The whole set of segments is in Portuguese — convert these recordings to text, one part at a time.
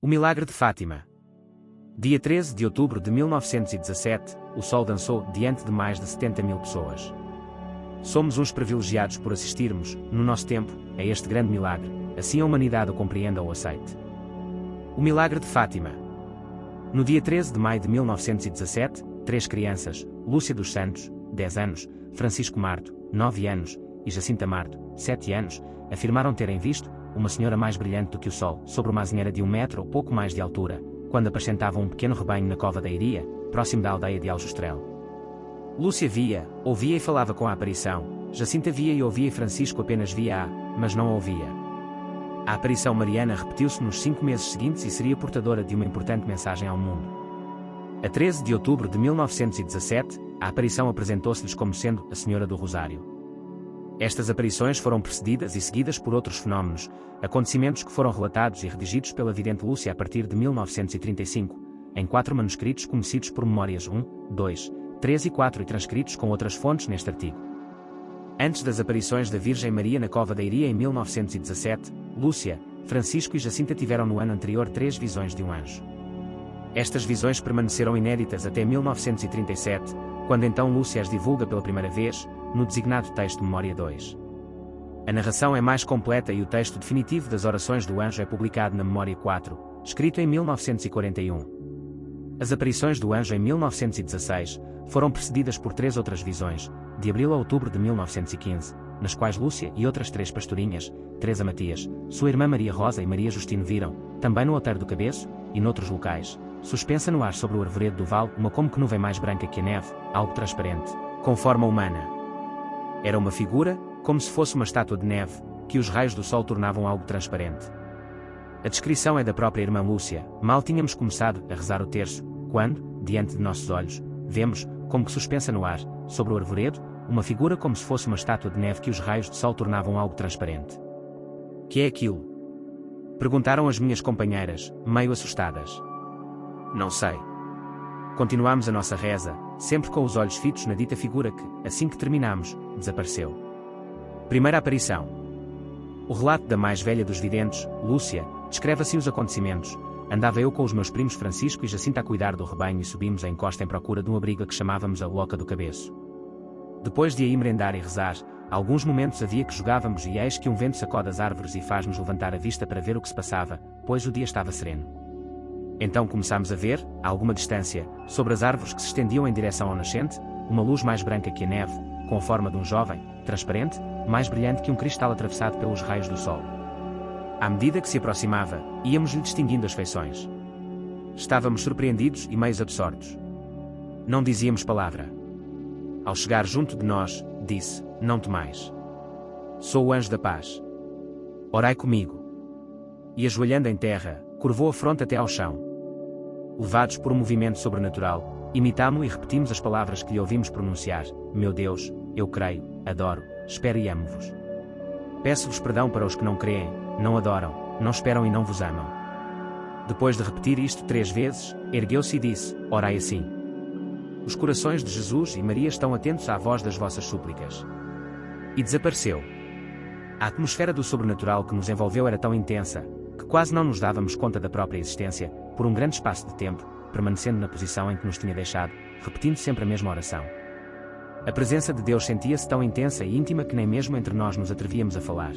O milagre de Fátima. Dia 13 de outubro de 1917, o sol dançou diante de mais de 70 mil pessoas. Somos uns privilegiados por assistirmos, no nosso tempo, a este grande milagre, assim a humanidade o compreenda ou aceite. O milagre de Fátima. No dia 13 de maio de 1917, 3 crianças, Lúcia dos Santos, 10 anos, Francisco Marto, 9 anos, e Jacinta Marto, 7 anos, afirmaram terem visto uma senhora mais brilhante do que o sol, sobre uma azinheira de 1 metro ou pouco mais de altura, quando apacentavam um pequeno rebanho na cova da Iria, próximo da aldeia de Aljustrel. Lúcia via, ouvia e falava com a aparição, Jacinta via e ouvia e Francisco apenas via-a, mas não a ouvia. A aparição mariana repetiu-se nos 5 meses seguintes e seria portadora de uma importante mensagem ao mundo. A 13 de outubro de 1917, a aparição apresentou-se-lhes como sendo a Senhora do Rosário. Estas aparições foram precedidas e seguidas por outros fenómenos, acontecimentos que foram relatados e redigidos pela vidente Lúcia a partir de 1935, em 4 manuscritos conhecidos por Memórias 1, 2, 3 e 4 e transcritos com outras fontes neste artigo. Antes das aparições da Virgem Maria na Cova da Iria em 1917, Lúcia, Francisco e Jacinta tiveram no ano anterior 3 visões de um anjo. Estas visões permaneceram inéditas até 1937, quando então Lúcia as divulga pela primeira vez, no designado texto Memória 2. A narração é mais completa e o texto definitivo das orações do anjo é publicado na Memória 4, escrito em 1941. As aparições do anjo em 1916 foram precedidas por 3 outras visões, de abril a outubro de 1915, nas quais Lúcia e outras 3 pastorinhas, Teresa Matias, sua irmã Maria Rosa e Maria Justino viram, também no Outeiro do Cabeço, e noutros locais, suspensa no ar sobre o arvoredo do vale uma como que nuvem mais branca que a neve, algo transparente, com forma humana. Era uma figura, como se fosse uma estátua de neve, que os raios do sol tornavam algo transparente. A descrição é da própria irmã Lúcia. Mal tínhamos começado a rezar o terço, quando, diante de nossos olhos, vemos, como que suspensa no ar, sobre o arvoredo, uma figura como se fosse uma estátua de neve que os raios do sol tornavam algo transparente. Que é aquilo? Perguntaram as minhas companheiras, meio assustadas. Não sei. Continuámos a nossa reza, sempre com os olhos fitos na dita figura que, assim que terminamos, desapareceu. Primeira aparição. O relato da mais velha dos videntes, Lúcia, descreve assim os acontecimentos. Andava eu com os meus primos Francisco e Jacinta a cuidar do rebanho e subimos a encosta em procura de um abrigo a que chamávamos a Loca do Cabeço. Depois de aí merendar e rezar, alguns momentos havia que jogávamos e eis que um vento sacode as árvores e faz-nos levantar a vista para ver o que se passava, pois o dia estava sereno. Então começámos a ver, a alguma distância, sobre as árvores que se estendiam em direção ao nascente, uma luz mais branca que a neve, com a forma de um jovem, transparente, mais brilhante que um cristal atravessado pelos raios do sol. À medida que se aproximava, íamos-lhe distinguindo as feições. Estávamos surpreendidos e meio absortos. Não dizíamos palavra. Ao chegar junto de nós, disse: Não temais. Sou o anjo da paz. Orai comigo. E ajoelhando em terra, curvou a fronte até ao chão. Levados por um movimento sobrenatural, imitámo-lo e repetimos as palavras que lhe ouvimos pronunciar: Meu Deus, eu creio, adoro, espero e amo-vos. Peço-vos perdão para os que não creem, não adoram, não esperam e não vos amam. Depois de repetir isto 3 vezes, ergueu-se e disse: Orai assim. Os corações de Jesus e Maria estão atentos à voz das vossas súplicas. E desapareceu. A atmosfera do sobrenatural que nos envolveu era tão intensa, que quase não nos dávamos conta da própria existência, por um grande espaço de tempo, permanecendo na posição em que nos tinha deixado, repetindo sempre a mesma oração. A presença de Deus sentia-se tão intensa e íntima que nem mesmo entre nós nos atrevíamos a falar.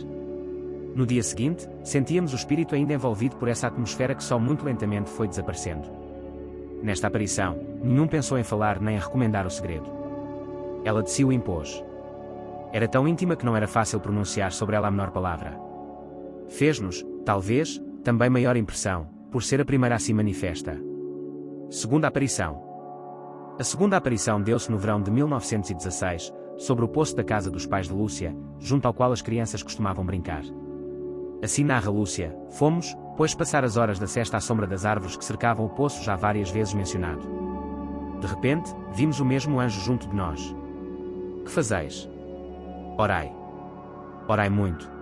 No dia seguinte, sentíamos o espírito ainda envolvido por essa atmosfera que só muito lentamente foi desaparecendo. Nesta aparição, nenhum pensou em falar nem a recomendar o segredo. Ela de si o impôs. Era tão íntima que não era fácil pronunciar sobre ela a menor palavra. Fez-nos, talvez, também maior impressão, por ser a primeira assim manifesta. Segunda aparição. A segunda aparição deu-se no verão de 1916, sobre o poço da casa dos pais de Lúcia, junto ao qual as crianças costumavam brincar. Assim narra Lúcia: Fomos, pois, passar as horas da sesta à sombra das árvores que cercavam o poço já várias vezes mencionado. De repente, vimos o mesmo anjo junto de nós. Que fazeis? Orai. Orai muito.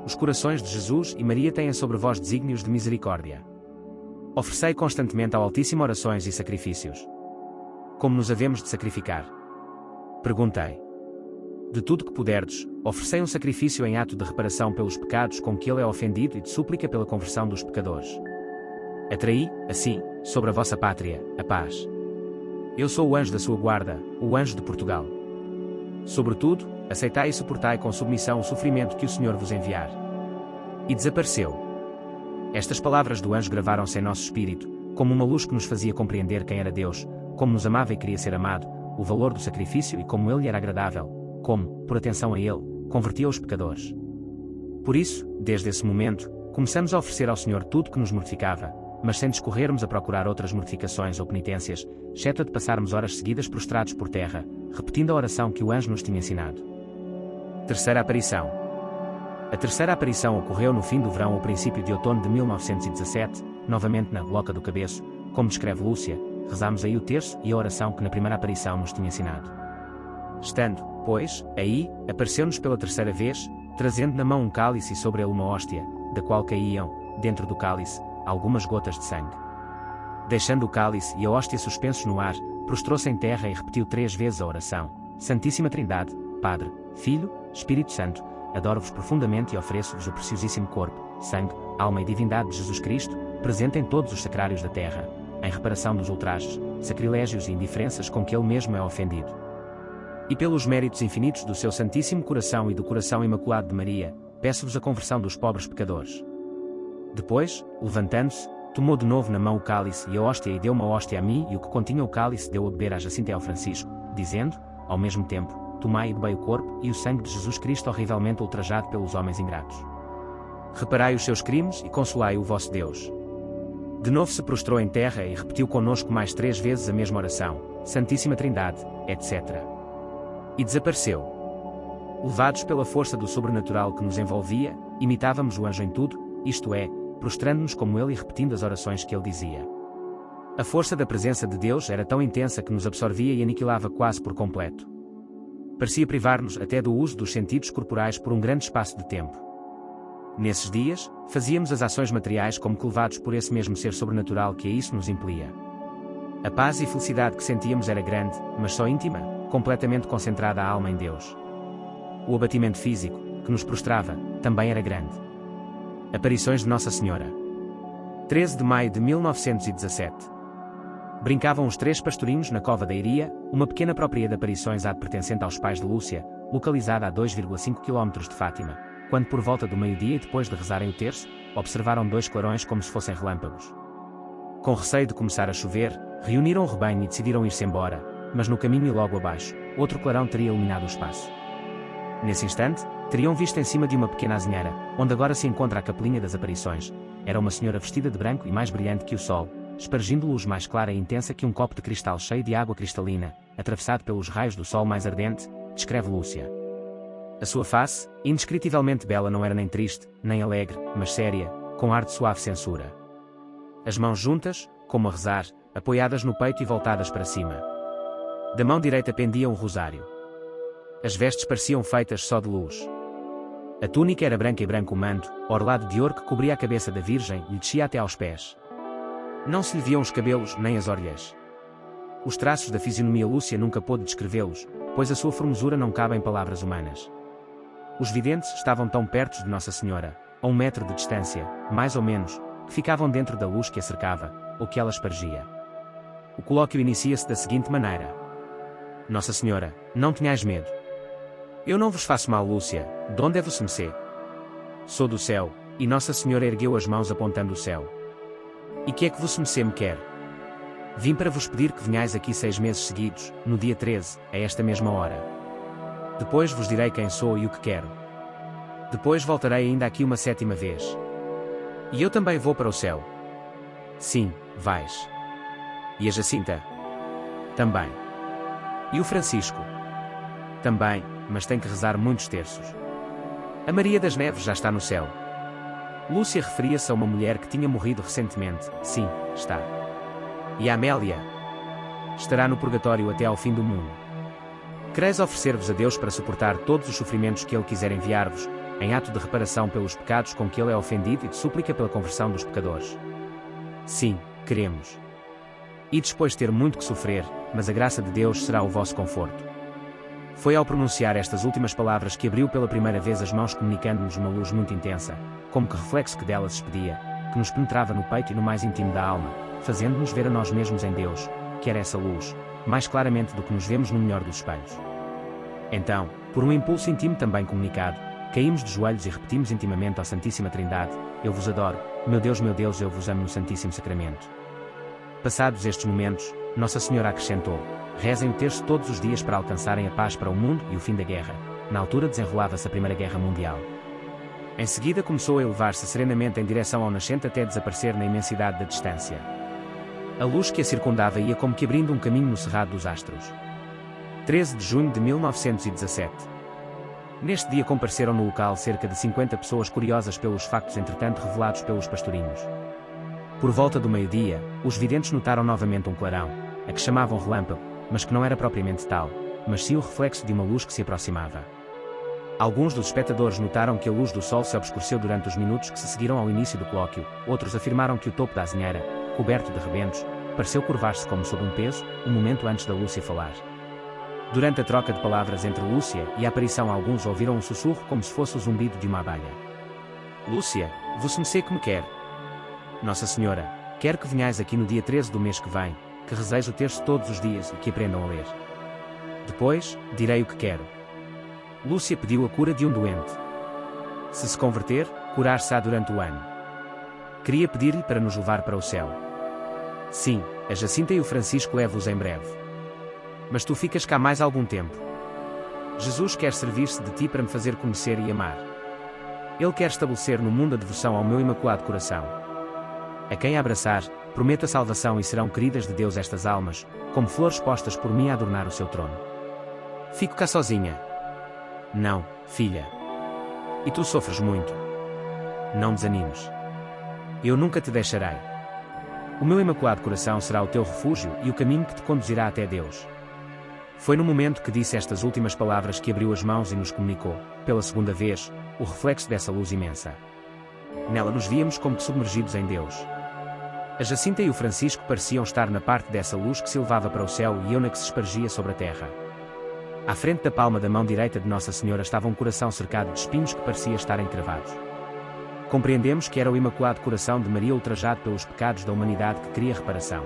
Os corações de Jesus e Maria têm sobre vós desígnios de misericórdia. Oferecei constantemente ao Altíssimo orações e sacrifícios. Como nos havemos de sacrificar? Perguntei. De tudo que puderdes, oferecei um sacrifício em ato de reparação pelos pecados com que ele é ofendido e de súplica pela conversão dos pecadores. Atraí, assim, sobre a vossa pátria, a paz. Eu sou o anjo da sua guarda, o anjo de Portugal. Sobretudo, aceitai e suportai com submissão o sofrimento que o Senhor vos enviar. E desapareceu. Estas palavras do anjo gravaram-se em nosso espírito, como uma luz que nos fazia compreender quem era Deus, como nos amava e queria ser amado, o valor do sacrifício e como ele era agradável, como, por atenção a ele, convertia os pecadores. Por isso, desde esse momento, começamos a oferecer ao Senhor tudo que nos mortificava, mas sem discorrermos a procurar outras mortificações ou penitências, exceto a de passarmos horas seguidas prostrados por terra, repetindo a oração que o anjo nos tinha ensinado. Terceira aparição. A terceira aparição ocorreu no fim do verão ou princípio de outono de 1917, novamente na Loca do Cabeço, como descreve Lúcia. Rezámos aí o terço e a oração que na primeira aparição nos tinha ensinado. Estando, pois, aí, apareceu-nos pela terceira vez, trazendo na mão um cálice e sobre ele uma hóstia, da qual caíam, dentro do cálice, algumas gotas de sangue. Deixando o cálice e a hóstia suspensos no ar, prostrou-se em terra e repetiu 3 vezes a oração: Santíssima Trindade, Padre, Filho, Espírito Santo, adoro-vos profundamente e ofereço-vos o preciosíssimo corpo, sangue, alma e divindade de Jesus Cristo, presente em todos os sacrários da terra, em reparação dos ultrajes, sacrilégios e indiferenças com que ele mesmo é ofendido. E pelos méritos infinitos do seu Santíssimo Coração e do Coração Imaculado de Maria, peço-vos a conversão dos pobres pecadores. Depois, levantando-se, tomou de novo na mão o cálice e a hóstia e deu uma hóstia a mim e o que continha o cálice deu a beber à Jacinta e ao Francisco, dizendo, ao mesmo tempo, tomai e bebei o corpo e o sangue de Jesus Cristo horrivelmente ultrajado pelos homens ingratos. Reparai os seus crimes e consolai o vosso Deus. De novo se prostrou em terra e repetiu conosco mais 3 vezes a mesma oração, Santíssima Trindade, etc. E desapareceu. Levados pela força do sobrenatural que nos envolvia, imitávamos o anjo em tudo, isto é, prostrando-nos como ele e repetindo as orações que ele dizia. A força da presença de Deus era tão intensa que nos absorvia e aniquilava quase por completo. Parecia privar-nos até do uso dos sentidos corporais por um grande espaço de tempo. Nesses dias, fazíamos as ações materiais como que levados por esse mesmo ser sobrenatural que a isso nos impelia. A paz e felicidade que sentíamos era grande, mas só íntima, completamente concentrada a alma em Deus. O abatimento físico, que nos prostrava, também era grande. Aparições de Nossa Senhora. 13 de maio de 1917. Brincavam os 3 pastorinhos na Cova da Iria, uma pequena propriedade de aparições pertencente aos pais de Lúcia, localizada a 2,5 km de Fátima, quando por volta do meio-dia e depois de rezarem o terço, observaram 2 clarões como se fossem relâmpagos. Com receio de começar a chover, reuniram o rebanho e decidiram ir-se embora, mas no caminho e logo abaixo, outro clarão teria iluminado o espaço. Nesse instante, teriam visto em cima de uma pequena azinheira, onde agora se encontra a capelinha das aparições, era uma senhora vestida de branco e mais brilhante que o sol, espargindo luz mais clara e intensa que um copo de cristal cheio de água cristalina, atravessado pelos raios do sol mais ardente, descreve Lúcia. A sua face, indescritivelmente bela, não era nem triste, nem alegre, mas séria, com ar de suave censura. As mãos juntas, como a rezar, apoiadas no peito e voltadas para cima. Da mão direita pendia um rosário. As vestes pareciam feitas só de luz. A túnica era branca e branco o manto, orlado de ouro que cobria a cabeça da Virgem e descia até aos pés. Não se lhe viam os cabelos nem as orelhas. Os traços da fisionomia Lúcia nunca pôde descrevê-los, pois a sua formosura não cabe em palavras humanas. Os videntes estavam tão perto de Nossa Senhora, a 1 metro de distância, mais ou menos, que ficavam dentro da luz que a cercava, ou que ela espargia. O colóquio inicia-se da seguinte maneira: Nossa Senhora, não tenhais medo. Eu não vos faço mal, Lúcia, de onde é vosso mercê? Sou do céu, e Nossa Senhora ergueu as mãos apontando o céu. E que é que vosso mercê me quer? Vim para vos pedir que venhais aqui 6 meses seguidos, no dia 13, a esta mesma hora. Depois vos direi quem sou e o que quero. Depois voltarei ainda aqui uma 7ª vez. E eu também vou para o céu. Sim, vais. E a Jacinta? Também. E o Francisco? Também, mas tem que rezar muitos terços. A Maria das Neves já está no céu. Lúcia referia-se a uma mulher que tinha morrido recentemente. Sim, está. E a Amélia? Estará no purgatório até ao fim do mundo. Quereis oferecer-vos a Deus para suportar todos os sofrimentos que Ele quiser enviar-vos, em ato de reparação pelos pecados com que Ele é ofendido e de súplica pela conversão dos pecadores? Sim, queremos. E depois ter muito que sofrer, mas a graça de Deus será o vosso conforto. Foi ao pronunciar estas últimas palavras que abriu pela primeira vez as mãos, comunicando-nos uma luz muito intensa, como que reflexo que dela se expedia, que nos penetrava no peito e no mais íntimo da alma, fazendo-nos ver a nós mesmos em Deus, que era essa luz, mais claramente do que nos vemos no melhor dos espelhos. Então, por um impulso íntimo também comunicado, caímos de joelhos e repetimos intimamente à Santíssima Trindade: Eu vos adoro, meu Deus, eu vos amo no Santíssimo Sacramento. Passados estes momentos, Nossa Senhora acrescentou: Rezem o terço todos os dias para alcançarem a paz para o mundo e o fim da guerra. Na altura desenrolava-se a Primeira Guerra Mundial. Em seguida começou a elevar-se serenamente em direção ao nascente até desaparecer na imensidade da distância. A luz que a circundava ia como que abrindo um caminho no cerrado dos astros. 13 de junho de 1917. Neste dia compareceram no local cerca de 50 pessoas curiosas pelos factos entretanto revelados pelos pastorinhos. Por volta do meio-dia, os videntes notaram novamente um clarão, a que chamavam relâmpago, mas que não era propriamente tal, mas sim o reflexo de uma luz que se aproximava. Alguns dos espectadores notaram que a luz do sol se obscureceu durante os minutos que se seguiram ao início do colóquio, outros afirmaram que o topo da azinheira, coberto de rebentos, pareceu curvar-se como sob um peso, um momento antes da Lúcia falar. Durante a troca de palavras entre Lúcia e a aparição alguns ouviram um sussurro como se fosse o zumbido de uma abelha. Lúcia, você sei que me quer. Nossa Senhora, quero que venhais aqui no dia 13 do mês que vem, que rezeis o terço todos os dias e que aprendam a ler. Depois, direi o que quero. Lúcia pediu a cura de um doente. Se converter, curar-se-á durante o ano. Queria pedir-lhe para nos levar para o céu. Sim, a Jacinta e o Francisco levo-os em breve. Mas tu ficas cá mais algum tempo. Jesus quer servir-se de ti para me fazer conhecer e amar. Ele quer estabelecer no mundo a devoção ao meu imaculado coração. A quem abraçar, prometo a salvação e serão queridas de Deus estas almas, como flores postas por mim a adornar o seu trono. Fico cá sozinha. Não, filha. E tu sofres muito. Não desanimes. Eu nunca te deixarei. O meu imaculado coração será o teu refúgio e o caminho que te conduzirá até Deus. Foi no momento que disse estas últimas palavras que abriu as mãos e nos comunicou, pela segunda vez, o reflexo dessa luz imensa. Nela nos víamos como que submergidos em Deus. A Jacinta e o Francisco pareciam estar na parte dessa luz que se elevava para o céu e eu na que se espargia sobre a terra. À frente da palma da mão direita de Nossa Senhora estava um coração cercado de espinhos que parecia estar encravados. Compreendemos que era o Imaculado Coração de Maria ultrajado pelos pecados da humanidade que queria reparação.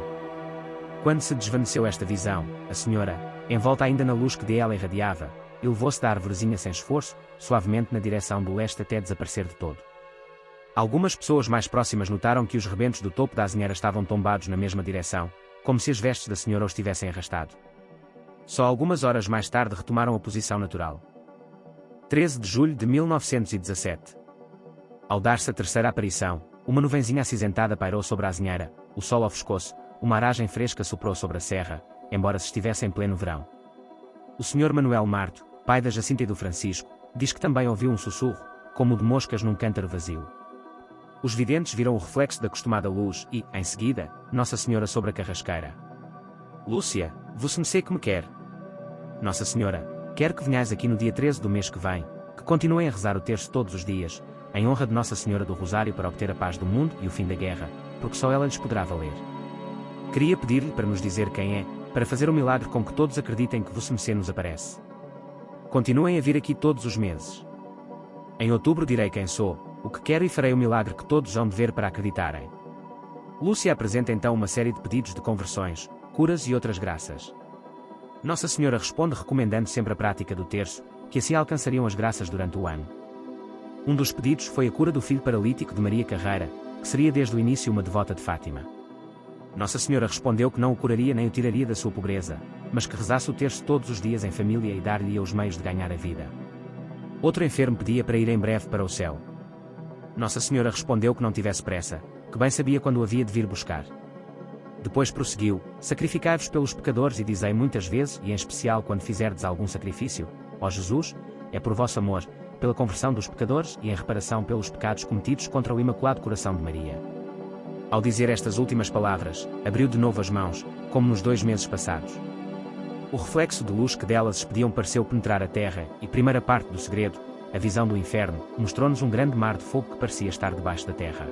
Quando se desvaneceu esta visão, a Senhora, envolta ainda na luz que de ela irradiava, elevou-se da arvorezinha sem esforço, suavemente na direção do leste até desaparecer de todo. Algumas pessoas mais próximas notaram que os rebentos do topo da azinheira estavam tombados na mesma direção, como se as vestes da Senhora os tivessem arrastado. Só algumas horas mais tarde retomaram a posição natural. 13 de julho de 1917. Ao dar-se a terceira aparição, uma nuvenzinha acinzentada pairou sobre a azinheira, o sol ofuscou-se, uma aragem fresca soprou sobre a serra, embora se estivesse em pleno verão. O Sr. Manuel Marto, pai da Jacinta e do Francisco, diz que também ouviu um sussurro, como o de moscas num cântaro vazio. Os videntes viram o reflexo da costumada luz e, em seguida, Nossa Senhora sobre a carrasqueira. Lúcia, você me sei que me quer. Nossa Senhora, quero que venhais aqui no dia 13 do mês que vem, que continuem a rezar o terço todos os dias, em honra de Nossa Senhora do Rosário para obter a paz do mundo e o fim da guerra, porque só ela lhes poderá valer. Queria pedir-lhe para nos dizer quem é, para fazer o milagre com que todos acreditem que Vosso Messê nos aparece. Continuem a vir aqui todos os meses. Em outubro direi quem sou, o que quero e farei o milagre que todos hão de ver para acreditarem. Lúcia apresenta então uma série de pedidos de conversões, curas e outras graças. Nossa Senhora responde recomendando sempre a prática do terço, que assim alcançariam as graças durante o ano. Um dos pedidos foi a cura do filho paralítico de Maria Carreira, que seria desde o início uma devota de Fátima. Nossa Senhora respondeu que não o curaria nem o tiraria da sua pobreza, mas que rezasse o terço todos os dias em família e dar-lhe os meios de ganhar a vida. Outro enfermo pedia para ir em breve para o céu. Nossa Senhora respondeu que não tivesse pressa, que bem sabia quando o havia de vir buscar. Depois prosseguiu: sacrificai-vos pelos pecadores e dizei muitas vezes, e em especial quando fizerdes algum sacrifício, ó Jesus, é por vosso amor, pela conversão dos pecadores e em reparação pelos pecados cometidos contra o Imaculado Coração de Maria. Ao dizer estas últimas palavras, abriu de novo as mãos, como nos 2 meses passados. O reflexo de luz que delas expediam pareceu penetrar a terra, e primeira parte do segredo, a visão do inferno, mostrou-nos um grande mar de fogo que parecia estar debaixo da terra.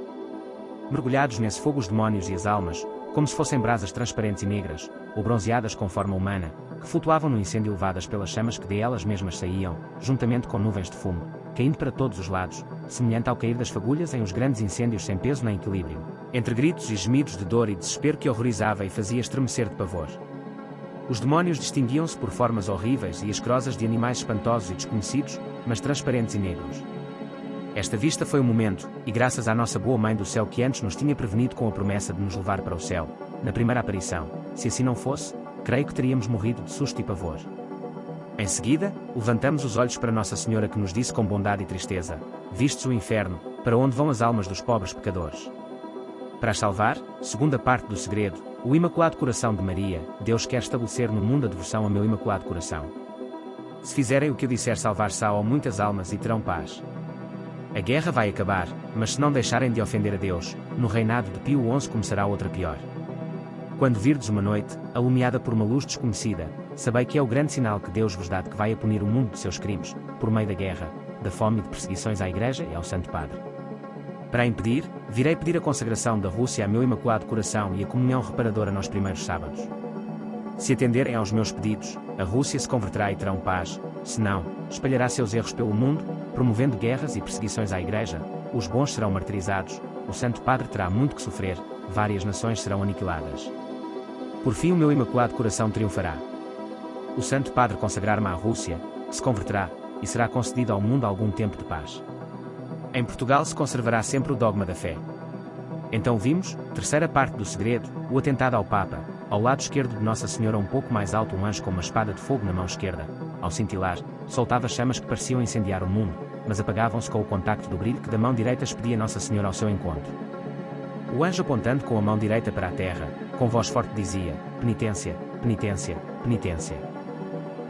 Mergulhados nesse fogo os demónios e as almas, como se fossem brasas transparentes e negras, ou bronzeadas com forma humana, que flutuavam no incêndio levadas pelas chamas que de elas mesmas saíam, juntamente com nuvens de fumo, caindo para todos os lados, semelhante ao cair das fagulhas em uns grandes incêndios sem peso nem equilíbrio, entre gritos e gemidos de dor e desespero que horrorizava e fazia estremecer de pavor. Os demónios distinguiam-se por formas horríveis e escrosas de animais espantosos e desconhecidos, mas transparentes e negros. Esta vista foi o momento, e graças à nossa boa Mãe do Céu que antes nos tinha prevenido com a promessa de nos levar para o céu, na primeira aparição, se assim não fosse, creio que teríamos morrido de susto e pavor. Em seguida, levantamos os olhos para Nossa Senhora que nos disse com bondade e tristeza: vistes o inferno, para onde vão as almas dos pobres pecadores? Para as salvar, segunda parte do segredo, o Imaculado Coração de Maria, Deus quer estabelecer no mundo a devoção ao meu Imaculado Coração. Se fizerem o que eu disser, salvar-se-á muitas almas e terão paz. A guerra vai acabar, mas se não deixarem de ofender a Deus, no reinado de Pio XI começará outra pior. Quando virdes uma noite, alumiada por uma luz desconhecida, sabei que é o grande sinal que Deus vos dá de que vai a punir o mundo de seus crimes, por meio da guerra, da fome e de perseguições à Igreja e ao Santo Padre. Para a impedir, virei pedir a consagração da Rússia a meu Imaculado Coração e a comunhão reparadora nos primeiros sábados. Se atenderem aos meus pedidos, a Rússia se converterá e terão paz, se não, espalhará seus erros pelo mundo, promovendo guerras e perseguições à Igreja, os bons serão martirizados, o Santo Padre terá muito que sofrer, várias nações serão aniquiladas. Por fim o meu Imaculado Coração triunfará. O Santo Padre consagrar-me à Rússia, que se converterá, e será concedido ao mundo algum tempo de paz. Em Portugal se conservará sempre o dogma da fé. Então vimos, terceira parte do segredo, o atentado ao Papa, ao lado esquerdo de Nossa Senhora um pouco mais alto um anjo com uma espada de fogo na mão esquerda, ao cintilar, soltava chamas que pareciam incendiar o mundo, mas apagavam-se com o contacto do brilho que da mão direita expedia Nossa Senhora ao seu encontro. O anjo apontando com a mão direita para a terra, com voz forte dizia: penitência, penitência, penitência.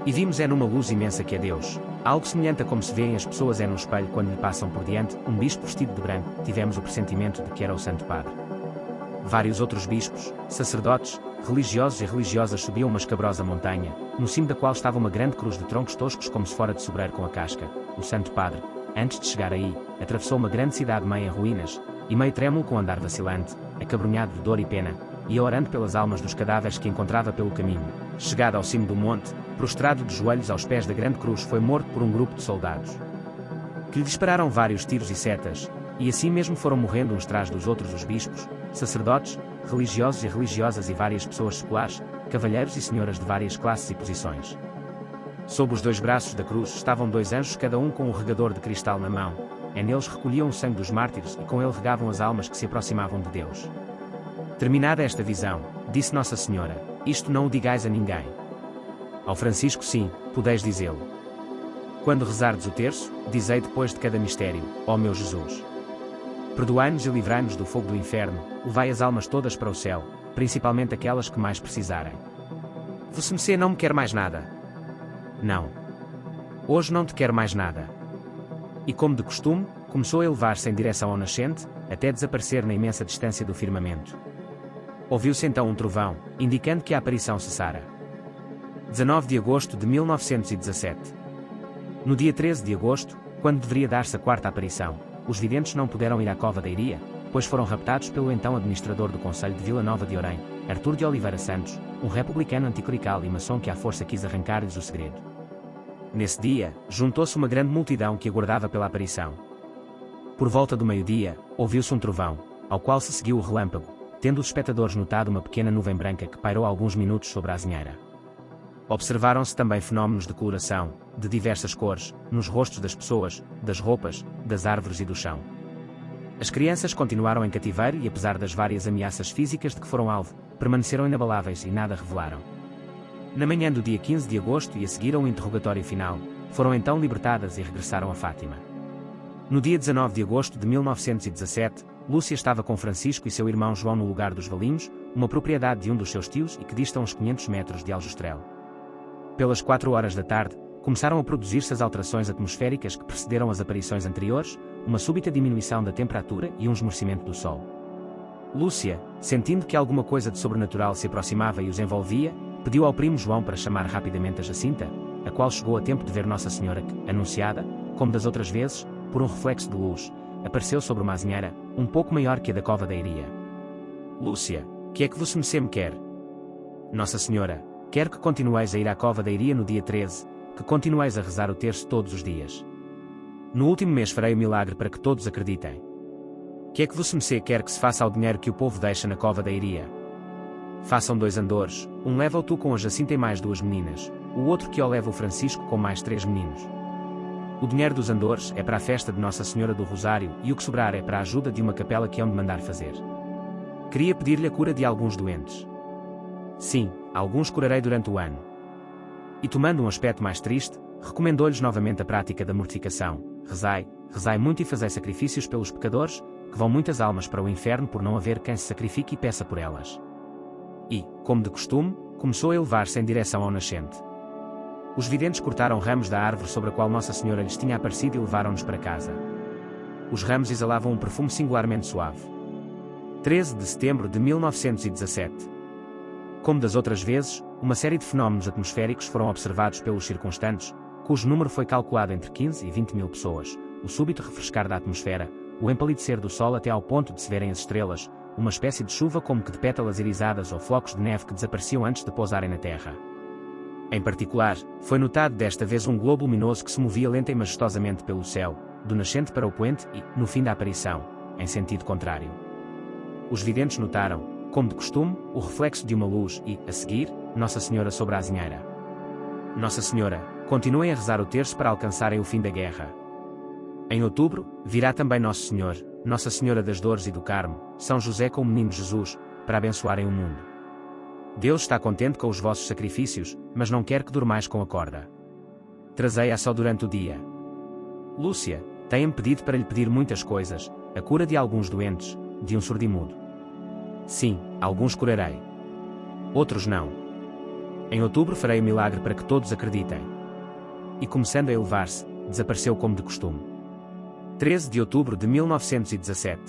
E vimos numa luz imensa que é Deus, algo semelhante a como se vêem as pessoas no espelho quando lhe passam por diante, um bispo vestido de branco, tivemos o pressentimento de que era o Santo Padre. Vários outros bispos, sacerdotes, religiosos e religiosas subiam uma escabrosa montanha, no cimo da qual estava uma grande cruz de troncos toscos como se fora de sobreiro com a casca. O Santo Padre, antes de chegar aí, atravessou uma grande cidade meio em ruínas, e meio trêmulo com andar vacilante, acabrunhado de dor e pena, ia orando pelas almas dos cadáveres que encontrava pelo caminho. Chegado ao cimo do monte, prostrado de joelhos aos pés da grande cruz, foi morto por um grupo de soldados, que lhe dispararam vários tiros e setas, e assim mesmo foram morrendo uns tras dos outros os bispos, sacerdotes, religiosos e religiosas e várias pessoas seculares, cavalheiros e senhoras de várias classes e posições. Sob os dois braços da cruz estavam dois anjos, cada um com um regador de cristal na mão. Neles recolhiam o sangue dos mártires e com ele regavam as almas que se aproximavam de Deus. Terminada esta visão, disse Nossa Senhora: isto não o digais a ninguém. Ao Francisco sim, podeis dizê-lo. Quando rezardes o terço, dizei depois de cada mistério: ó meu Jesus, perdoai-nos e livrai-nos do fogo do inferno, levai as almas todas para o céu, principalmente aquelas que mais precisarem. Vossa-me não me quer mais nada. Não. Hoje não te quero mais nada. E como de costume, começou a elevar-se em direção ao nascente, até desaparecer na imensa distância do firmamento. Ouviu-se então um trovão, indicando que a aparição cessara. 19 de agosto de 1917. No dia 13 de agosto, quando deveria dar-se a quarta aparição, os videntes não puderam ir à Cova da Iria, pois foram raptados pelo então administrador do Conselho de Vila Nova de Orém, Artur de Oliveira Santos, um republicano anticlerical e maçom que à força quis arrancar-lhes o segredo. Nesse dia, juntou-se uma grande multidão que aguardava pela aparição. Por volta do meio-dia, ouviu-se um trovão, ao qual se seguiu o relâmpago, tendo os espectadores notado uma pequena nuvem branca que pairou alguns minutos sobre a azinheira. Observaram-se também fenómenos de coloração, de diversas cores, nos rostos das pessoas, das roupas, das árvores e do chão. As crianças continuaram em cativeiro e, apesar das várias ameaças físicas de que foram alvo, permaneceram inabaláveis e nada revelaram. Na manhã do dia 15 de agosto e a seguir ao interrogatório final, foram então libertadas e regressaram a Fátima. No dia 19 de agosto de 1917, Lúcia estava com Francisco e seu irmão João no lugar dos Valinhos, uma propriedade de um dos seus tios e que dista uns 500 metros de Aljustrel. Pelas 4 horas da tarde, começaram a produzir-se as alterações atmosféricas que precederam as aparições anteriores, uma súbita diminuição da temperatura e um esmorecimento do sol. Lúcia, sentindo que alguma coisa de sobrenatural se aproximava e os envolvia, pediu ao primo João para chamar rapidamente a Jacinta, a qual chegou a tempo de ver Nossa Senhora que, anunciada, como das outras vezes, por um reflexo de luz, apareceu sobre uma azinheira, um pouco maior que a da Cova da Iria. Lúcia, que é que vossa me quer? Nossa Senhora, quero que continueis a ir à Cova da Iria no dia 13, que continueis a rezar o terço todos os dias. No último mês farei o milagre para que todos acreditem. Que é que você quer que se faça ao dinheiro que o povo deixa na cova da Iria? Façam 2 andores, um leva-o tu com a Jacinta e mais 2 meninas, o outro que o leva o Francisco com mais 3 meninos. O dinheiro dos andores é para a festa de Nossa Senhora do Rosário e o que sobrar é para a ajuda de uma capela que hão de mandar fazer. Queria pedir-lhe a cura de alguns doentes. Sim, alguns curarei durante o ano. E tomando um aspecto mais triste, recomendou-lhes novamente a prática da mortificação. Rezai muito e fazei sacrifícios pelos pecadores, que vão muitas almas para o inferno por não haver quem se sacrifique e peça por elas. E, como de costume, começou a elevar-se em direção ao nascente. Os videntes cortaram ramos da árvore sobre a qual Nossa Senhora lhes tinha aparecido e levaram-nos para casa. Os ramos exalavam um perfume singularmente suave. 13 de setembro de 1917. Como das outras vezes, uma série de fenómenos atmosféricos foram observados pelos circunstantes, cujo número foi calculado entre 15 e 20 mil pessoas, o súbito refrescar da atmosfera, o empalidecer do sol até ao ponto de se verem as estrelas, uma espécie de chuva como que de pétalas irisadas ou flocos de neve que desapareciam antes de pousarem na terra. Em particular, foi notado desta vez um globo luminoso que se movia lenta e majestosamente pelo céu, do nascente para o poente e, no fim da aparição, em sentido contrário. Os videntes notaram, como de costume, o reflexo de uma luz e, a seguir, Nossa Senhora sobre a azinheira. Nossa Senhora, continuem a rezar o terço para alcançarem o fim da guerra. Em outubro, virá também Nosso Senhor, Nossa Senhora das Dores e do Carmo, São José com o Menino Jesus, para abençoarem o mundo. Deus está contente com os vossos sacrifícios, mas não quer que durmais com a corda. Trazei-a só durante o dia. Lúcia, tem-me pedido para lhe pedir muitas coisas, a cura de alguns doentes, de um surdo-mudo. Sim, alguns curarei. Outros não. Em outubro farei o milagre para que todos acreditem. E começando a elevar-se, desapareceu como de costume. 13 de outubro de 1917.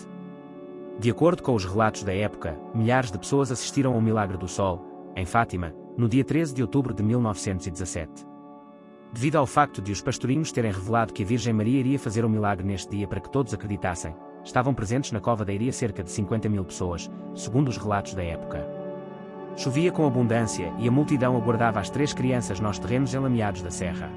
De acordo com os relatos da época, milhares de pessoas assistiram ao milagre do sol, em Fátima, no dia 13 de outubro de 1917. Devido ao facto de os pastorinhos terem revelado que a Virgem Maria iria fazer um milagre neste dia para que todos acreditassem, estavam presentes na cova da Iria cerca de 50 mil pessoas, segundo os relatos da época. Chovia com abundância e a multidão aguardava as 3 crianças nos terrenos enlameados da serra.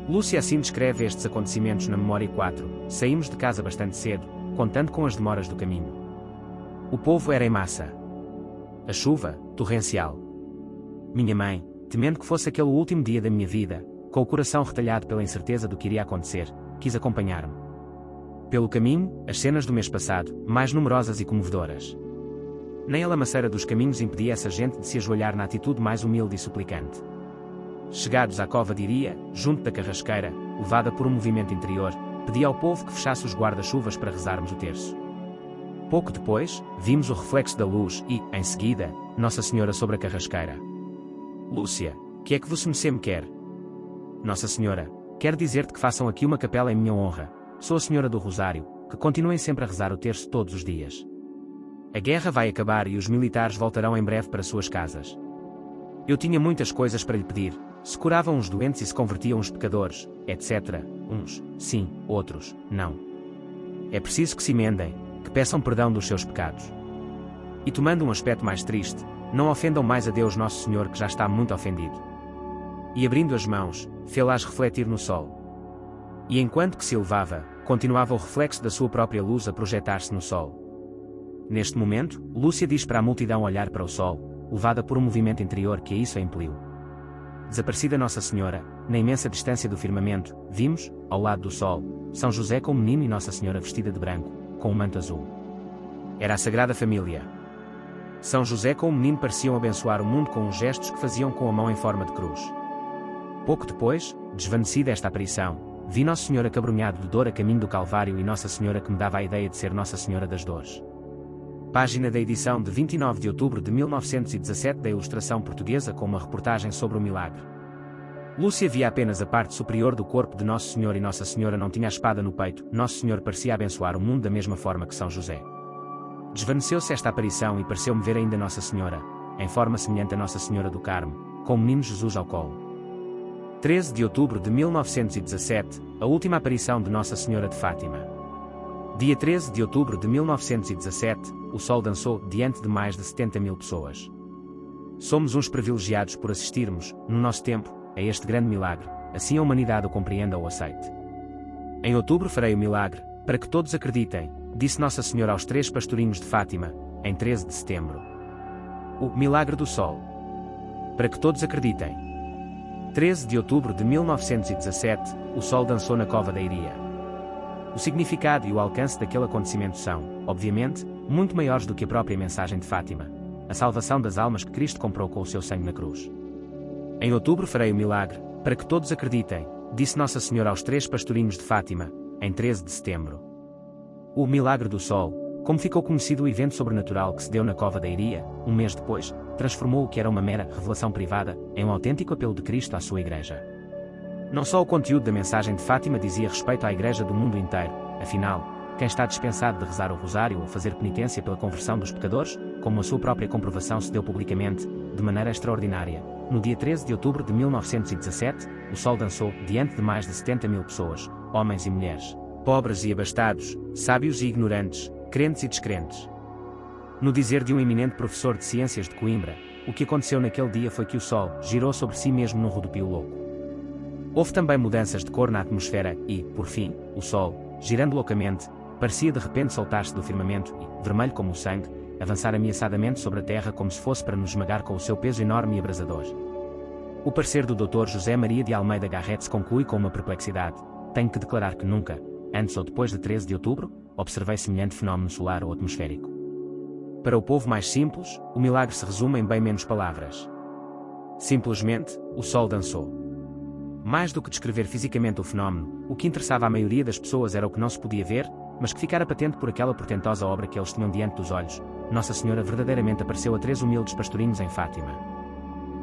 Lúcia assim descreve estes acontecimentos na Memória 4, saímos de casa bastante cedo, contando com as demoras do caminho. O povo era em massa. A chuva, torrencial. Minha mãe, temendo que fosse aquele o último dia da minha vida, com o coração retalhado pela incerteza do que iria acontecer, quis acompanhar-me. Pelo caminho, as cenas do mês passado, mais numerosas e comovedoras. Nem a lamaceira dos caminhos impedia essa gente de se ajoelhar na atitude mais humilde e suplicante. Chegados à cova de Iria, junto da carrasqueira, levada por um movimento interior, pedi ao povo que fechasse os guarda-chuvas para rezarmos o terço. Pouco depois, vimos o reflexo da luz e, em seguida, Nossa Senhora sobre a carrasqueira. Lúcia, que é que você me quer? Nossa Senhora, quero dizer-te que façam aqui uma capela em minha honra. Sou a Senhora do Rosário, que continuem sempre a rezar o terço todos os dias. A guerra vai acabar e os militares voltarão em breve para suas casas. Eu tinha muitas coisas para lhe pedir, se curavam os doentes e se convertiam os pecadores, etc. Uns, sim, outros, não. É preciso que se emendem, que peçam perdão dos seus pecados. E tomando um aspecto mais triste, não ofendam mais a Deus Nosso Senhor que já está muito ofendido. E abrindo as mãos, fê-las refletir no sol. E enquanto que se elevava, continuava o reflexo da sua própria luz a projetar-se no sol. Neste momento, Lúcia diz para a multidão olhar para o sol, levada por um movimento interior que a isso a impeliu. Desaparecida Nossa Senhora, na imensa distância do firmamento, vimos, ao lado do sol, São José com o menino e Nossa Senhora vestida de branco, com um manto azul. Era a Sagrada Família. São José com o menino pareciam abençoar o mundo com uns gestos que faziam com a mão em forma de cruz. Pouco depois, desvanecida esta aparição, vi Nosso Senhor acabrunhado de dor a caminho do Calvário e Nossa Senhora que me dava a ideia de ser Nossa Senhora das Dores. Página da edição de 29 de outubro de 1917 da Ilustração Portuguesa com uma reportagem sobre o milagre. Lúcia via apenas a parte superior do corpo de Nosso Senhor e Nossa Senhora não tinha a espada no peito. Nosso Senhor parecia abençoar o mundo da mesma forma que São José. Desvaneceu-se esta aparição e pareceu-me ver ainda Nossa Senhora, em forma semelhante a Nossa Senhora do Carmo, com o menino Jesus ao colo. 13 de outubro de 1917, a última aparição de Nossa Senhora de Fátima. Dia 13 de outubro de 1917, o sol dançou diante de mais de 70 mil pessoas. Somos uns privilegiados por assistirmos, no nosso tempo, a este grande milagre, assim a humanidade o compreenda ou aceite. Em outubro farei o milagre, para que todos acreditem, disse Nossa Senhora aos 3 pastorinhos de Fátima, em 13 de setembro. O milagre do sol. Para que todos acreditem. 13 de outubro de 1917, o sol dançou na cova da Iria. O significado e o alcance daquele acontecimento são, obviamente, muito maiores do que a própria mensagem de Fátima, a salvação das almas que Cristo comprou com o seu sangue na cruz. Em outubro farei o milagre, para que todos acreditem, disse Nossa Senhora aos 3 pastorinhos de Fátima, em 13 de setembro. O milagre do sol, como ficou conhecido o evento sobrenatural que se deu na cova da Iria, um mês depois, transformou o que era uma mera revelação privada em um autêntico apelo de Cristo à sua Igreja. Não só o conteúdo da mensagem de Fátima dizia respeito à Igreja do mundo inteiro, afinal, quem está dispensado de rezar o rosário ou fazer penitência pela conversão dos pecadores, como a sua própria comprovação se deu publicamente, de maneira extraordinária. No dia 13 de outubro de 1917, o sol dançou diante de mais de 70.000 pessoas, homens e mulheres, pobres e abastados, sábios e ignorantes, crentes e descrentes. No dizer de um eminente professor de ciências de Coimbra, o que aconteceu naquele dia foi que o sol girou sobre si mesmo num rodopio louco. Houve também mudanças de cor na atmosfera e, por fim, o sol, girando loucamente, parecia de repente soltar-se do firmamento e, vermelho como o sangue, avançar ameaçadamente sobre a terra como se fosse para nos esmagar com o seu peso enorme e abrasador. O parecer do Dr. José Maria de Almeida Garrett se conclui com uma perplexidade. Tenho que declarar que nunca, antes ou depois de 13 de outubro, observei semelhante fenómeno solar ou atmosférico. Para o povo mais simples, o milagre se resume em bem menos palavras. Simplesmente, o sol dançou. Mais do que descrever fisicamente o fenómeno, o que interessava à maioria das pessoas era o que não se podia ver, mas que ficara patente por aquela portentosa obra que eles tinham diante dos olhos. Nossa Senhora verdadeiramente apareceu a 3 humildes pastorinhos em Fátima.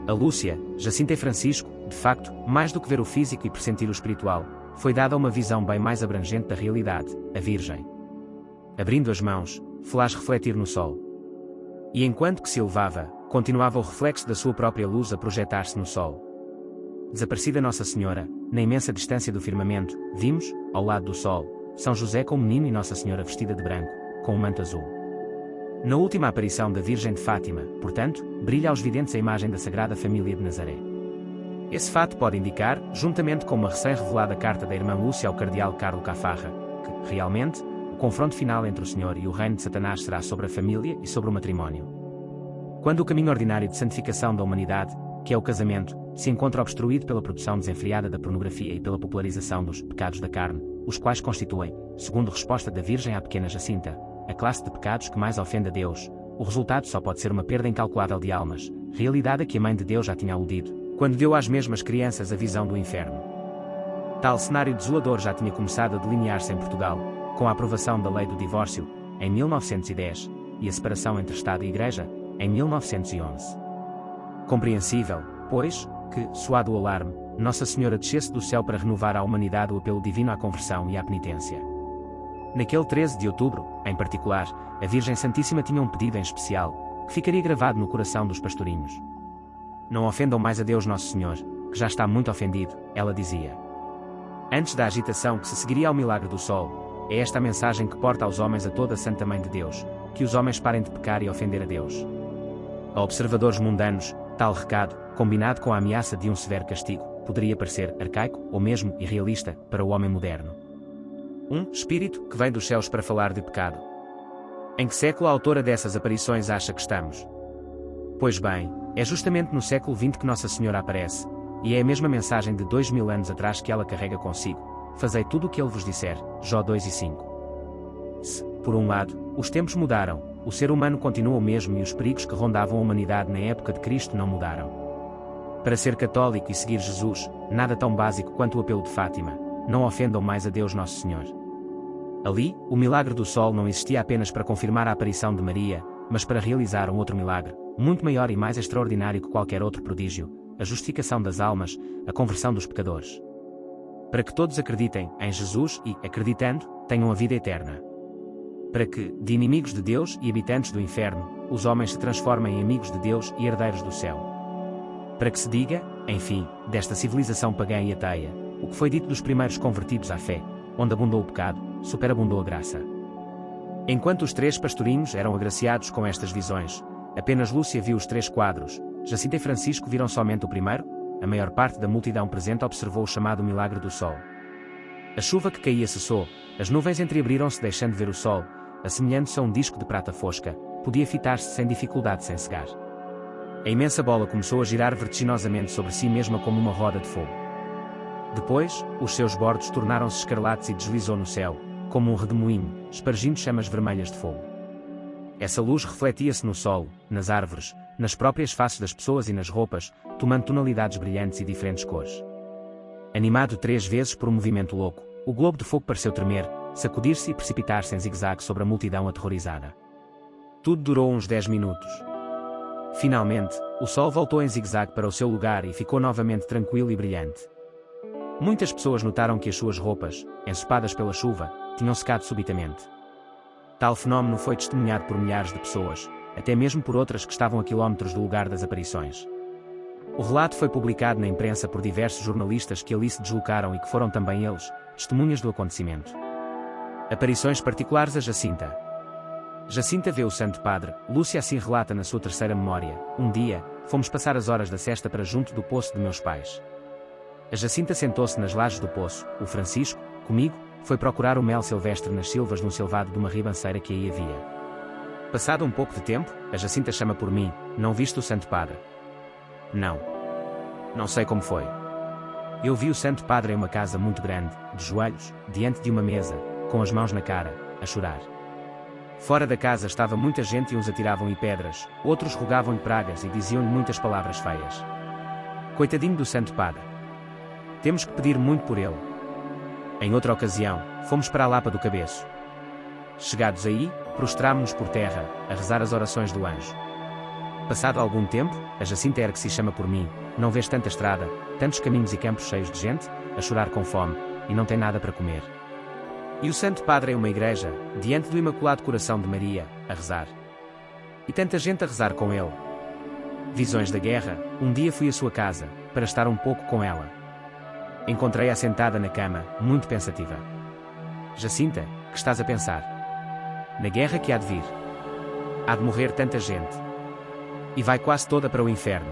A Lúcia, Jacinta e Francisco, de facto, mais do que ver o físico e pressentir o espiritual, foi dada uma visão bem mais abrangente da realidade, a Virgem. Abrindo as mãos, faz refletir no sol. E enquanto que se elevava, continuava o reflexo da sua própria luz a projetar-se no sol. Desaparecida Nossa Senhora, na imensa distância do firmamento, vimos, ao lado do sol, São José com o menino e Nossa Senhora vestida de branco, com um manto azul. Na última aparição da Virgem de Fátima, portanto, brilha aos videntes a imagem da Sagrada Família de Nazaré. Esse fato pode indicar, juntamente com uma recém-revelada carta da irmã Lúcia ao cardeal Carlo Cafarra, que, realmente, o confronto final entre o Senhor e o reino de Satanás será sobre a família e sobre o matrimónio. Quando o caminho ordinário de santificação da humanidade, que é o casamento, se encontra obstruído pela produção desenfreada da pornografia e pela popularização dos pecados da carne, os quais constituem, segundo resposta da Virgem à pequena Jacinta, a classe de pecados que mais ofende a Deus, o resultado só pode ser uma perda incalculável de almas, realidade a que a Mãe de Deus já tinha aludido, quando deu às mesmas crianças a visão do inferno. Tal cenário desolador já tinha começado a delinear-se em Portugal, com a aprovação da Lei do Divórcio, em 1910, e a separação entre Estado e Igreja, em 1911. Compreensível, pois, que, soado o alarme, Nossa Senhora descesse do céu para renovar à humanidade o apelo divino à conversão e à penitência. Naquele 13 de outubro, em particular, a Virgem Santíssima tinha um pedido em especial, que ficaria gravado no coração dos pastorinhos. Não ofendam mais a Deus Nosso Senhor, que já está muito ofendido, ela dizia. Antes da agitação que se seguiria ao milagre do sol, é esta a mensagem que porta aos homens a toda a Santa Mãe de Deus, que os homens parem de pecar e ofender a Deus. A observadores mundanos, tal recado, combinado com a ameaça de um severo castigo, poderia parecer arcaico ou mesmo irrealista para o homem moderno. Um espírito que vem dos céus para falar de pecado. Em que século a autora dessas aparições acha que estamos? Pois bem, é justamente no século XX que Nossa Senhora aparece, e é a mesma mensagem de 2000 anos atrás que ela carrega consigo. Fazei tudo o que ele vos disser, Jó 2:5. Se, por um lado, os tempos mudaram, o ser humano continua o mesmo e os perigos que rondavam a humanidade na época de Cristo não mudaram. Para ser católico e seguir Jesus, nada tão básico quanto o apelo de Fátima: não ofendam mais a Deus Nosso Senhor. Ali, o milagre do sol não existia apenas para confirmar a aparição de Maria, mas para realizar um outro milagre, muito maior e mais extraordinário que qualquer outro prodígio: a justificação das almas, a conversão dos pecadores. Para que todos acreditem em Jesus e, acreditando, tenham a vida eterna. Para que, de inimigos de Deus e habitantes do inferno, os homens se transformem em amigos de Deus e herdeiros do céu. Para que se diga, enfim, desta civilização pagã e ateia, o que foi dito dos primeiros convertidos à fé: onde abundou o pecado, superabundou a graça. Enquanto os 3 pastorinhos eram agraciados com estas visões, apenas Lúcia viu os 3 quadros, Jacinta e Francisco viram somente o primeiro. A maior parte da multidão presente observou o chamado milagre do sol. A chuva que caía cessou, as nuvens entreabriram-se deixando ver o sol, assemelhando-se a um disco de prata fosca, podia fitar-se sem dificuldade sem cegar. A imensa bola começou a girar vertiginosamente sobre si mesma como uma roda de fogo. Depois, os seus bordos tornaram-se escarlates e deslizou no céu, como um redemoinho, espargindo chamas vermelhas de fogo. Essa luz refletia-se no solo, nas árvores, nas próprias faces das pessoas e nas roupas, tomando tonalidades brilhantes e diferentes cores. Animado 3 vezes por um movimento louco, o globo de fogo pareceu tremer, sacudir-se e precipitar-se em zigue-zague sobre a multidão aterrorizada. Tudo durou uns 10 minutos. Finalmente, o sol voltou em zigue-zague para o seu lugar e ficou novamente tranquilo e brilhante. Muitas pessoas notaram que as suas roupas, ensopadas pela chuva, tinham secado subitamente. Tal fenómeno foi testemunhado por milhares de pessoas, até mesmo por outras que estavam a quilómetros do lugar das aparições. O relato foi publicado na imprensa por diversos jornalistas que ali se deslocaram e que foram também eles, testemunhas do acontecimento. Aparições particulares a Jacinta. Jacinta vê o Santo Padre. Lúcia assim relata na sua terceira memória: um dia, fomos passar as horas da sesta para junto do poço de meus pais. A Jacinta sentou-se nas lajes do poço, o Francisco, comigo, foi procurar o mel silvestre nas silvas de um silvado de uma ribanceira que aí havia. Passado um pouco de tempo, a Jacinta chama por mim: não viste o Santo Padre? Não. Não sei como foi. Eu vi o Santo Padre em uma casa muito grande, de joelhos, diante de uma mesa, com as mãos na cara, a chorar. Fora da casa estava muita gente e uns atiravam-lhe pedras, outros rogavam-lhe pragas e diziam-lhe muitas palavras feias. Coitadinho do Santo Padre. Temos que pedir muito por ele. Em outra ocasião, fomos para a Lapa do Cabeço. Chegados aí, prostrámo-nos por terra, a rezar as orações do anjo. Passado algum tempo, a Jacinta ergue-se e chama por mim: não vês tanta estrada, tantos caminhos e campos cheios de gente, a chorar com fome, e não tem nada para comer. E o Santo Padre em uma igreja, diante do Imaculado Coração de Maria, a rezar. E tanta gente a rezar com ele. Visões da guerra. Um dia fui à sua casa, para estar um pouco com ela. Encontrei-a sentada na cama, muito pensativa. Jacinta, que estás a pensar? Na guerra que há de vir. Há de morrer tanta gente. E vai quase toda para o inferno.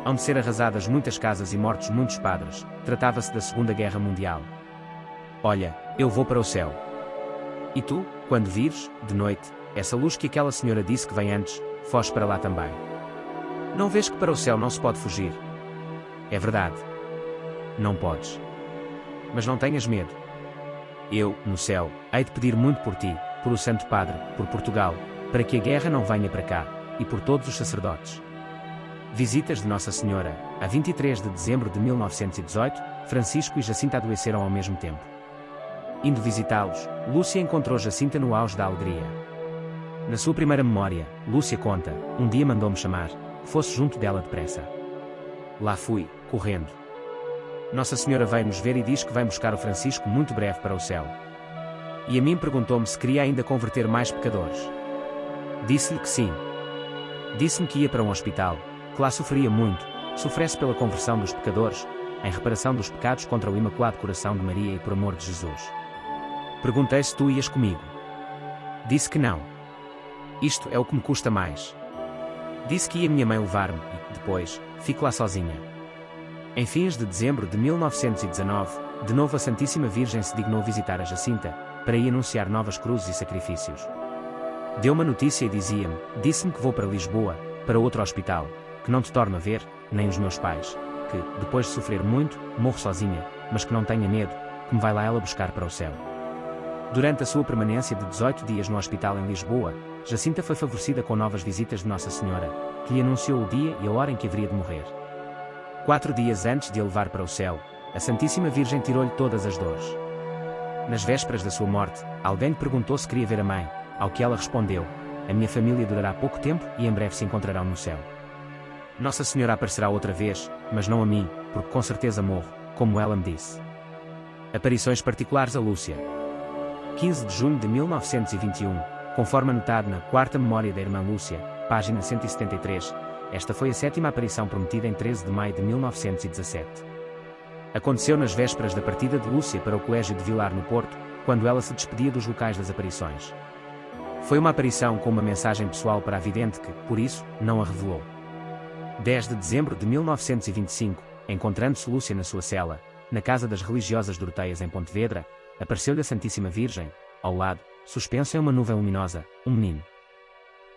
Hão de ser arrasadas muitas casas e mortos muitos padres. Tratava-se da Segunda Guerra Mundial. Olha, eu vou para o céu. E tu, quando vires, de noite, essa luz que aquela senhora disse que vem antes, foge para lá também. Não vês que para o céu não se pode fugir? É verdade. Não podes. Mas não tenhas medo. Eu, no céu, hei de pedir muito por ti, por o Santo Padre, por Portugal, para que a guerra não venha para cá, e por todos os sacerdotes. Visitas de Nossa Senhora. A 23 de dezembro de 1918, Francisco e Jacinta adoeceram ao mesmo tempo. Indo visitá-los, Lúcia encontrou Jacinta no auge da alegria. Na sua primeira memória, Lúcia conta: um dia mandou-me chamar, que fosse junto dela depressa. Lá fui, correndo. Nossa Senhora veio-nos ver e diz que vem buscar o Francisco muito breve para o céu. E a mim perguntou-me se queria ainda converter mais pecadores. Disse-lhe que sim. Disse-me que ia para um hospital, que lá sofreria muito, sofresse pela conversão dos pecadores, em reparação dos pecados contra o Imaculado Coração de Maria e por amor de Jesus. Perguntei se tu ias comigo. Disse que não. Isto é o que me custa mais. Disse que ia minha mãe levar-me e, depois, fico lá sozinha. Em fins de dezembro de 1919, de novo a Santíssima Virgem se dignou visitar a Jacinta, para ir anunciar novas cruzes e sacrifícios. Deu-me a notícia e dizia-me: disse-me que vou para Lisboa, para outro hospital, que não te torno a ver, nem os meus pais, que, depois de sofrer muito, morro sozinha, mas que não tenha medo, que me vai lá ela buscar para o céu. Durante a sua permanência de 18 dias no hospital em Lisboa, Jacinta foi favorecida com novas visitas de Nossa Senhora, que lhe anunciou o dia e a hora em que haveria de morrer. 4 dias antes de a levar para o céu, a Santíssima Virgem tirou-lhe todas as dores. Nas vésperas da sua morte, alguém lhe perguntou se queria ver a mãe, ao que ela respondeu: a minha família durará pouco tempo e em breve se encontrarão no céu. Nossa Senhora aparecerá outra vez, mas não a mim, porque com certeza morro, como ela me disse. Aparições particulares a Lúcia. 15 de junho de 1921, conforme anotado na 4ª memória da irmã Lúcia, página 173, esta foi a 7ª aparição prometida em 13 de maio de 1917. Aconteceu nas vésperas da partida de Lúcia para o Colégio de Vilar no Porto, quando ela se despedia dos locais das aparições. Foi uma aparição com uma mensagem pessoal para a vidente que, por isso, não a revelou. 10 de dezembro de 1925, encontrando-se Lúcia na sua cela, na casa das religiosas Doroteias em Pontevedra, apareceu-lhe a Santíssima Virgem, ao lado, suspenso em uma nuvem luminosa, um menino.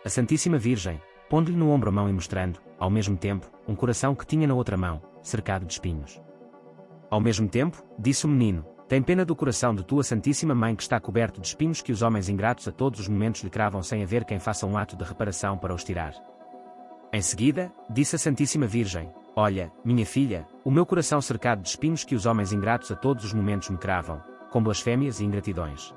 A Santíssima Virgem, pondo-lhe no ombro a mão e mostrando, ao mesmo tempo, um coração que tinha na outra mão, cercado de espinhos. Ao mesmo tempo, disse o menino: tem pena do coração de tua Santíssima Mãe que está coberto de espinhos que os homens ingratos a todos os momentos lhe cravam sem haver quem faça um ato de reparação para os tirar. Em seguida, disse a Santíssima Virgem: olha, minha filha, o meu coração cercado de espinhos que os homens ingratos a todos os momentos me cravam, com blasfémias e ingratidões.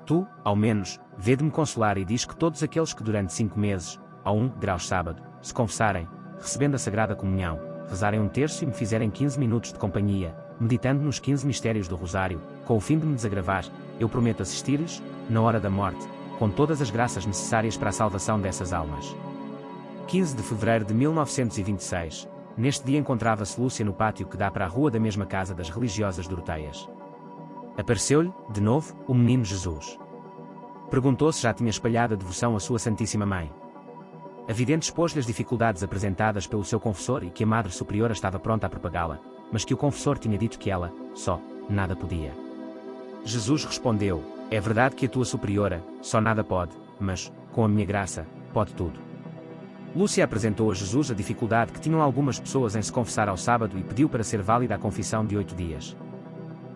Tu, ao menos, vê-de-me consolar e diz que todos aqueles que durante 5 meses, ao 1 graus sábado, se confessarem, recebendo a Sagrada Comunhão, rezarem um terço e me fizerem 15 minutos de companhia, meditando nos 15 mistérios do Rosário, com o fim de me desagravar, eu prometo assistir-lhes, na hora da morte, com todas as graças necessárias para a salvação dessas almas. 15 de fevereiro de 1926, neste dia encontrava-se Lúcia no pátio que dá para a rua da mesma casa das religiosas Doroteias. Apareceu-lhe, de novo, o menino Jesus. Perguntou se já tinha espalhado a devoção à sua Santíssima Mãe. A vidente expôs-lhe as dificuldades apresentadas pelo seu confessor e que a Madre Superiora estava pronta a propagá-la, mas que o confessor tinha dito que ela, só, nada podia. Jesus respondeu: é verdade que a tua Superiora, só nada pode, mas, com a minha graça, pode tudo. Lúcia apresentou a Jesus a dificuldade que tinham algumas pessoas em se confessar ao sábado e pediu para ser válida a confissão de 8 dias.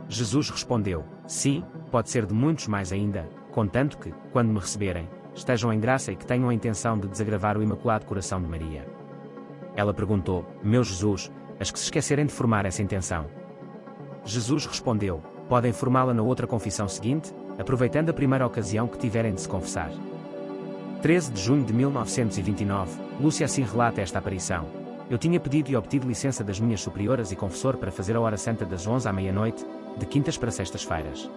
Jesus respondeu: sim, pode ser de muitos mais ainda, contanto que, quando me receberem, estejam em graça e que tenham a intenção de desagravar o Imaculado Coração de Maria. Ela perguntou: meu Jesus, as que se esquecerem de formar essa intenção? Jesus respondeu: podem formá-la na outra confissão seguinte, aproveitando a primeira ocasião que tiverem de se confessar. 13 de junho de 1929, Lúcia assim relata esta aparição: eu tinha pedido e obtido licença das minhas superioras e confessor para fazer a hora santa das 11 à meia-noite, de quintas para sextas-feiras.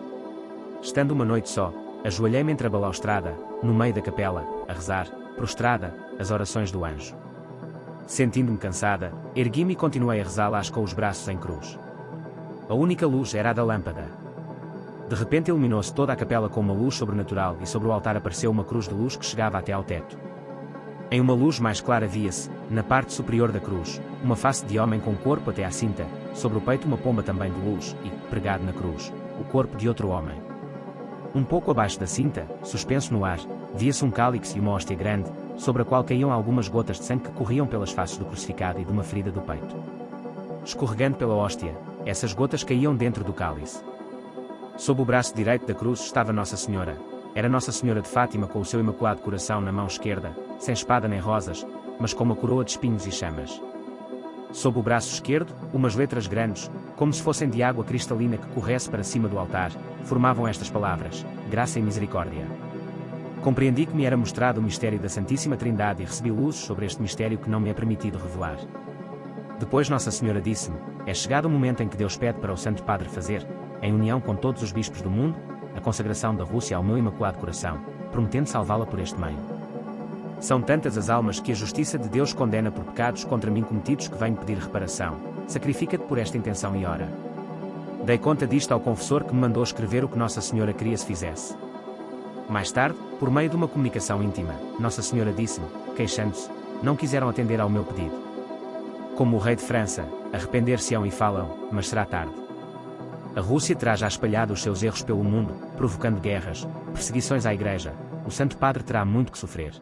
Estando uma noite só, ajoelhei-me entre a balaustrada, no meio da capela, a rezar, prostrada, as orações do anjo. Sentindo-me cansada, ergui-me e continuei a rezá-las com os braços em cruz. A única luz era a da lâmpada. De repente iluminou-se toda a capela com uma luz sobrenatural e sobre o altar apareceu uma cruz de luz que chegava até ao teto. Em uma luz mais clara via-se, na parte superior da cruz, uma face de homem com corpo até à cinta, sobre o peito uma pomba também de luz e, pregado na cruz, o corpo de outro homem. Um pouco abaixo da cinta, suspenso no ar, via-se um cálice e uma hóstia grande, sobre a qual caíam algumas gotas de sangue que corriam pelas faces do crucificado e de uma ferida do peito. Escorregando pela hóstia, essas gotas caíam dentro do cálice. Sob o braço direito da cruz estava Nossa Senhora. Era Nossa Senhora de Fátima com o seu Imaculado Coração na mão esquerda, sem espada nem rosas, mas com uma coroa de espinhos e chamas. Sob o braço esquerdo, umas letras grandes, como se fossem de água cristalina que corresse para cima do altar, formavam estas palavras: graça e misericórdia. Compreendi que me era mostrado o mistério da Santíssima Trindade e recebi luzes sobre este mistério que não me é permitido revelar. Depois Nossa Senhora disse-me: é chegado o momento em que Deus pede para o Santo Padre fazer, em união com todos os bispos do mundo, a consagração da Rússia ao meu Imaculado Coração, prometendo salvá-la por este meio. São tantas as almas que a justiça de Deus condena por pecados contra mim cometidos que venho pedir reparação. Sacrifica-te por esta intenção e ora. Dei conta disto ao confessor que me mandou escrever o que Nossa Senhora queria se fizesse. Mais tarde, por meio de uma comunicação íntima, Nossa Senhora disse-me, queixando-se, não quiseram atender ao meu pedido. Como o rei de França, arrepender-se-ão e falam, mas será tarde. A Rússia terá já espalhado os seus erros pelo mundo, provocando guerras, perseguições à Igreja. O Santo Padre terá muito que sofrer.